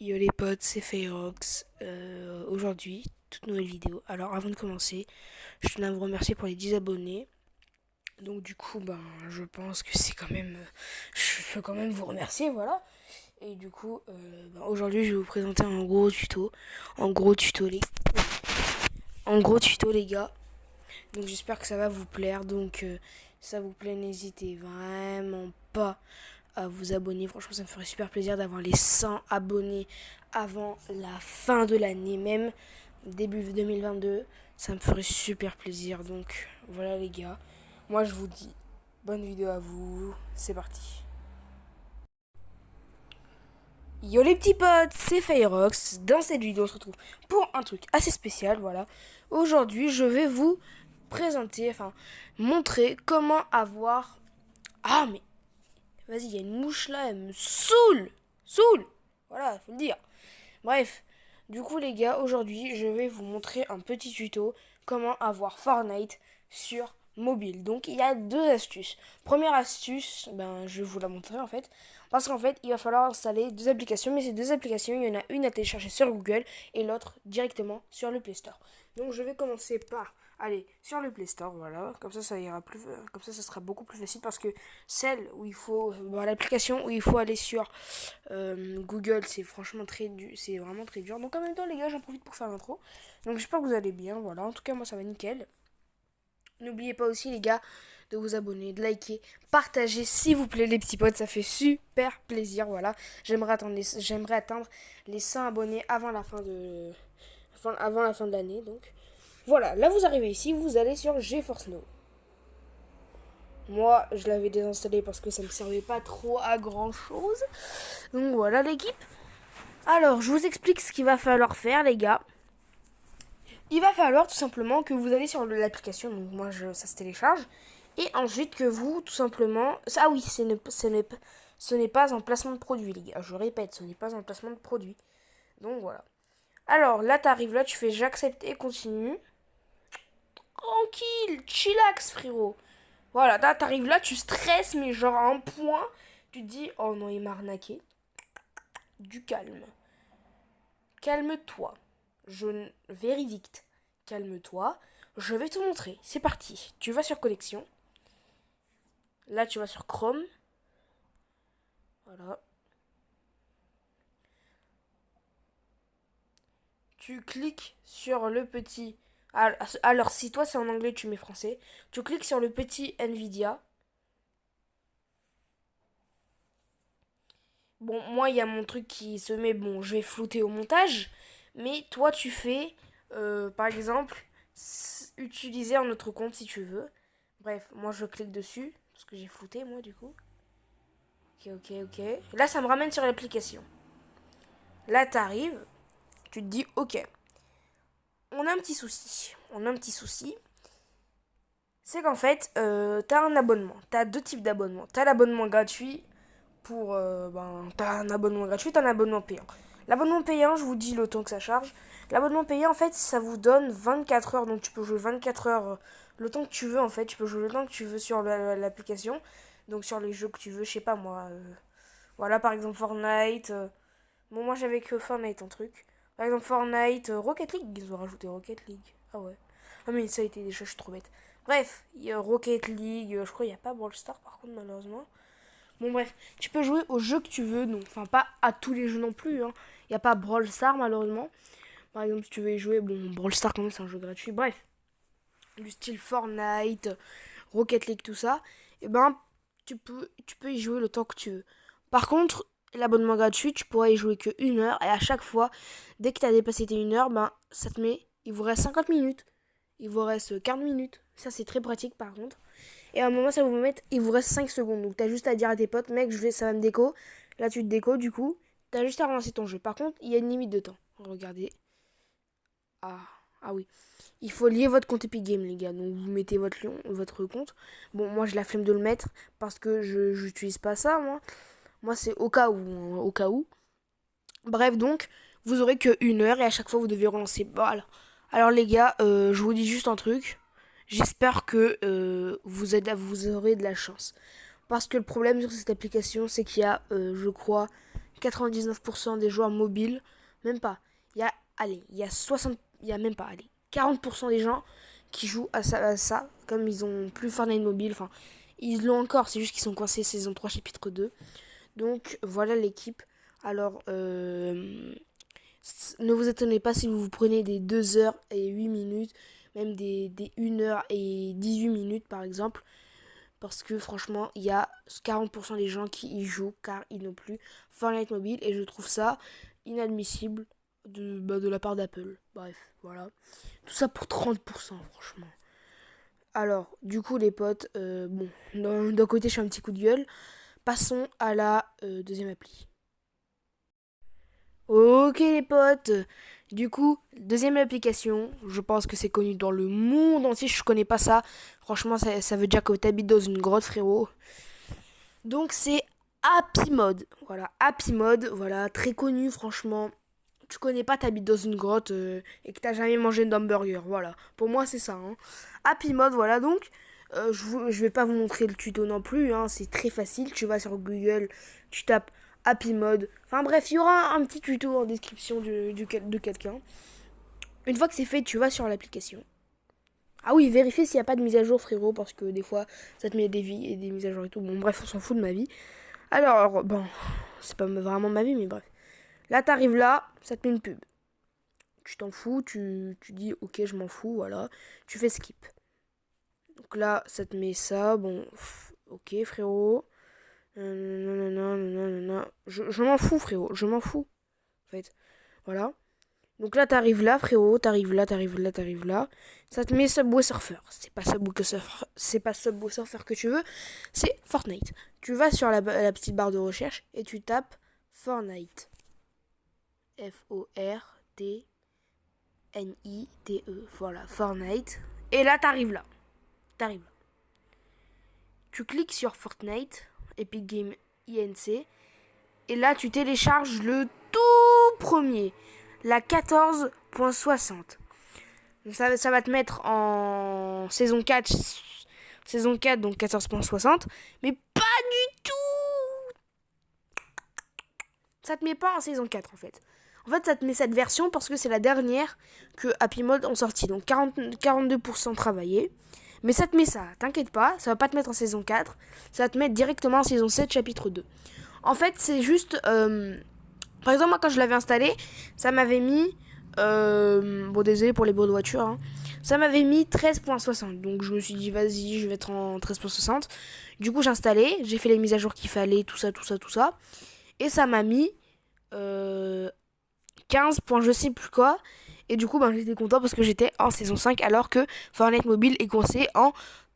Yo les potes, c'est Fairox. Aujourd'hui, toute nouvelle vidéo. Alors avant de commencer, je tenais à vous remercier pour les 10 abonnés. Donc du coup, je pense que c'est quand même... je peux quand même vous remercier, voilà. Et du coup, aujourd'hui, je vais vous présenter un gros tuto. En gros tuto, les gars. Donc j'espère que ça va vous plaire. Donc si ça vous plaît, n'hésitez vraiment pas à vous abonner. Franchement, ça me ferait super plaisir d'avoir les 100 abonnés avant la fin de l'année, même début 2022. Ça me ferait super plaisir. Donc voilà les gars. Moi je vous dis bonne vidéo à vous. C'est parti. Yo les petits potes, c'est Firefox. Dans cette vidéo, on se retrouve pour un truc assez spécial, voilà. Aujourd'hui, je vais vous présenter, montrer comment avoir... Ah, mais vas-y, il y a une mouche là, elle me saoule. Saoule. Voilà, faut le dire. Bref, du coup les gars, aujourd'hui, je vais vous montrer un petit tuto comment avoir Fortnite sur mobile. Donc il y a deux astuces. Première astuce, je vais vous la montrer en fait. Parce qu'en fait, il va falloir installer deux applications. Mais ces deux applications, il y en a une à télécharger sur Google et l'autre directement sur le Play Store. Donc je vais commencer par aller sur le Play Store, voilà. Comme ça ira plus, comme ça sera beaucoup plus facile parce que celle où il faut, l'application où il faut aller sur Google, c'est franchement c'est vraiment très dur. Donc en même temps, les gars, j'en profite pour faire l'intro. Donc j'espère que vous allez bien, voilà. En tout cas, moi ça va nickel. N'oubliez pas aussi, les gars, de vous abonner, de liker, partager, s'il vous plaît, les petits potes. Ça fait super plaisir, voilà. J'aimerais atteindre les 100 abonnés avant la fin de l'année. Donc voilà, là vous arrivez ici, vous allez sur GeForce Now. Moi, je l'avais désinstallé parce que ça ne me servait pas trop à grand chose. Donc voilà l'équipe. Alors, je vous explique ce qu'il va falloir faire, les gars. Il va falloir tout simplement que vous allez sur l'application. Donc moi, ça se télécharge. Et ensuite que vous, tout simplement... Ah oui, ce n'est pas un placement de produit, les gars. Je répète, ce n'est pas un placement de produit. Donc voilà. Alors, là, t'arrives là, tu fais j'accepte et continue. Tranquille, chillax, frérot. Voilà, là, t'arrives là, tu stresses, mais genre à un point, tu te dis, oh non, il m'a arnaqué. Du calme. Calme-toi. Véridique. Calme-toi. Je vais te montrer. C'est parti. Tu vas sur connexion. Là, tu vas sur Chrome. Voilà. Tu cliques sur le petit... Alors, si toi c'est en anglais, tu mets français. Tu cliques sur le petit Nvidia. Bon, moi, il y a mon truc qui se met... Bon, je vais flouter au montage. Mais toi, tu fais, par exemple, utiliser un autre compte si tu veux. Bref, moi, je clique dessus. Parce que j'ai flouté, moi, du coup. Ok. Là, ça me ramène sur l'application. Là, t'arrives. Tu te dis, ok. On a un petit souci. C'est qu'en fait, t'as un abonnement. T'as deux types d'abonnements. T'as l'abonnement gratuit pour... t'as un abonnement gratuit, t'as un abonnement payant. L'abonnement payant, je vous dis le temps que ça charge. L'abonnement payant, en fait, ça vous donne 24 heures. Donc tu peux jouer 24 heures le temps que tu veux, en fait. Tu peux jouer le temps que tu veux sur l'application. Donc sur les jeux que tu veux, je sais pas moi. Voilà, par exemple Fortnite. Bon, moi j'avais que Fortnite en truc. Par exemple Fortnite, Rocket League. Ils ont rajouté Rocket League. Ah ouais. Ah mais ça a été déjà, je suis trop bête. Bref, il y a Rocket League. Je crois qu'il n'y a pas Brawl Stars par contre, malheureusement. Bon bref, tu peux jouer aux jeux que tu veux, donc enfin pas à tous les jeux non plus. Hein. Il n'y a pas Brawl Stars malheureusement. Par exemple, si tu veux y jouer, bon Brawl Stars quand même c'est un jeu gratuit. Bref, du style Fortnite, Rocket League, tout ça. Et tu peux y jouer le temps que tu veux. Par contre, l'abonnement gratuit, tu pourras y jouer que 1 heure. Et à chaque fois, dès que tu as dépassé tes 1 heure, ça te met, il vous reste 50 minutes. Il vous reste 40 minutes. Ça, c'est très pratique par contre. Et à un moment, ça va vous mettre, il vous reste 5 secondes. Donc, t'as juste à dire à tes potes, mec, ça va me déco. Là, tu te déco, du coup. T'as juste à relancer ton jeu. Par contre, il y a une limite de temps. Regardez. Ah, ah oui. Il faut lier votre compte Epic Game, les gars. Donc, vous mettez votre compte. Bon, moi, j'ai la flemme de le mettre parce que je n'utilise pas ça, moi. Moi, c'est au cas où. Hein, au cas où. Bref, donc, vous aurez que 1 heure et à chaque fois, vous devez relancer. Voilà. Alors, les gars, je vous dis juste un truc. J'espère que vous aurez de la chance. Parce que le problème sur cette application, c'est qu'il y a, je crois, 99% des joueurs mobiles, même pas. Allez, il y a même pas, allez, 40% des gens qui jouent à ça, comme ils ont plus Fortnite mobile, enfin, ils l'ont encore, c'est juste qu'ils sont coincés saison 3 chapitre 2. Donc voilà l'équipe. Alors, ne vous étonnez pas si vous prenez des 2 heures et 8 minutes, même des 1 heure et 18 minutes par exemple. Parce que franchement, il y a 40% des gens qui y jouent car ils n'ont plus Fortnite mobile. Et je trouve ça inadmissible de la part d'Apple. Bref, voilà. Tout ça pour 30%, franchement. Alors, du coup, les potes, bon, d'un côté, je fais un petit coup de gueule. Passons à la deuxième appli. Ok les potes, du coup, deuxième application, je pense que c'est connu dans le monde entier, je connais pas ça, franchement ça veut dire que t'habites dans une grotte frérot. Donc c'est Happy Mode, voilà, très connu franchement. Tu connais pas, t'habites dans une grotte et que t'as jamais mangé d'hamburger, voilà. Pour moi c'est ça, hein. Happy Mode, voilà donc. Je vais pas vous montrer le tuto non plus, hein, c'est très facile. Tu vas sur Google, tu tapes Happy Mode. Enfin bref, il y aura un petit tuto en description de quelqu'un. Une fois que c'est fait, tu vas sur l'application. Ah oui, vérifie s'il n'y a pas de mise à jour, frérot, parce que des fois, ça te met des vies et des mises à jour et tout. Bon, bref, on s'en fout de ma vie. Alors, bon, c'est pas vraiment ma vie, mais bref. Là, t'arrives là, ça te met une pub. Tu t'en fous, tu dis, ok, je m'en fous, voilà. Tu fais skip. Donc là, ça te met ça, bon, ok, frérot. Je m'en fous, frérot, je m'en fous. En fait, voilà. Donc là, t'arrives là, frérot, t'arrives là. Ça te met Subway Surfer. C'est pas Subway Surfer que tu veux, c'est Fortnite. Tu vas sur la petite barre de recherche et tu tapes Fortnite. Fortnite. Voilà, Fortnite. Et là, t'arrives là. Tu cliques sur Fortnite, Epic Game INC. Et là, tu télécharges le tout premier. La 14.60. Ça va te mettre en saison 4, donc 14.60. Mais pas du tout. Ça te met pas en saison 4 en fait. En fait, ça te met cette version parce que c'est la dernière que Happy Mode ont sorti. Donc 42% travaillé. Mais ça te met ça, t'inquiète pas, ça va pas te mettre en saison 4. Ça va te mettre directement en saison 7, chapitre 2. En fait, c'est juste... par exemple, moi, quand je l'avais installé, ça m'avait mis... bon, désolé pour les bruits de voiture. Hein, ça m'avait mis 13.60. Donc, je me suis dit, vas-y, je vais être en 13.60. Du coup, j'ai installé. J'ai fait les mises à jour qu'il fallait, tout ça. Et ça m'a mis 15. Je sais plus quoi. Et du coup, ben, j'étais content parce que j'étais en saison 5 alors que Fortnite Mobile est coincé en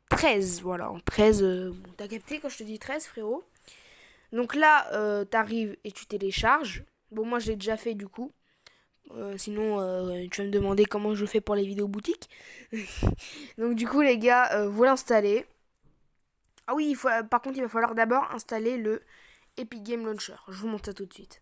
13. Voilà, en 13. T'as capté quand je te dis 13, frérot? Donc là, t'arrives et tu télécharges. Bon, moi, je l'ai déjà fait du coup. Sinon, tu vas me demander comment je fais pour les vidéos boutiques. Donc du coup, les gars, vous l'installez. Ah oui, par contre, il va falloir d'abord installer le Epic Game Launcher. Je vous montre ça tout de suite.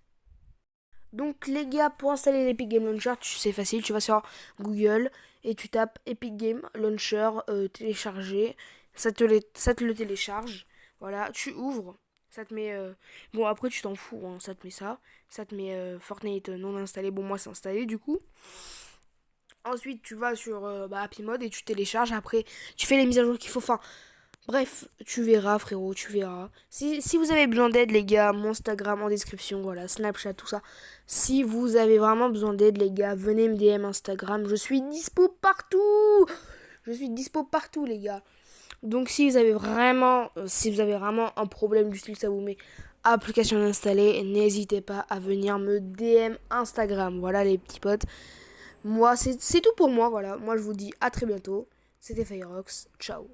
Donc les gars, pour installer l'Epic Game Launcher, c'est facile, tu vas sur Google et tu tapes Epic Game Launcher télécharger, ça te le télécharge, voilà, tu ouvres, ça te met, bon après tu t'en fous, hein, ça te met Fortnite non installé, bon moi c'est installé du coup. Ensuite tu vas sur Happy Mode et tu télécharges, après tu fais les mises à jour qu'il faut, enfin... Bref, tu verras frérot, tu verras. Si vous avez besoin d'aide les gars, mon Instagram en description, voilà, Snapchat, tout ça. Si vous avez vraiment besoin d'aide les gars, venez me DM Instagram, je suis dispo partout. Les gars. Donc si vous avez vraiment un problème du style ça vous met application installée, n'hésitez pas à venir me DM Instagram. Voilà les petits potes. Moi c'est tout pour moi, voilà. Moi je vous dis à très bientôt. C'était Firefox, ciao.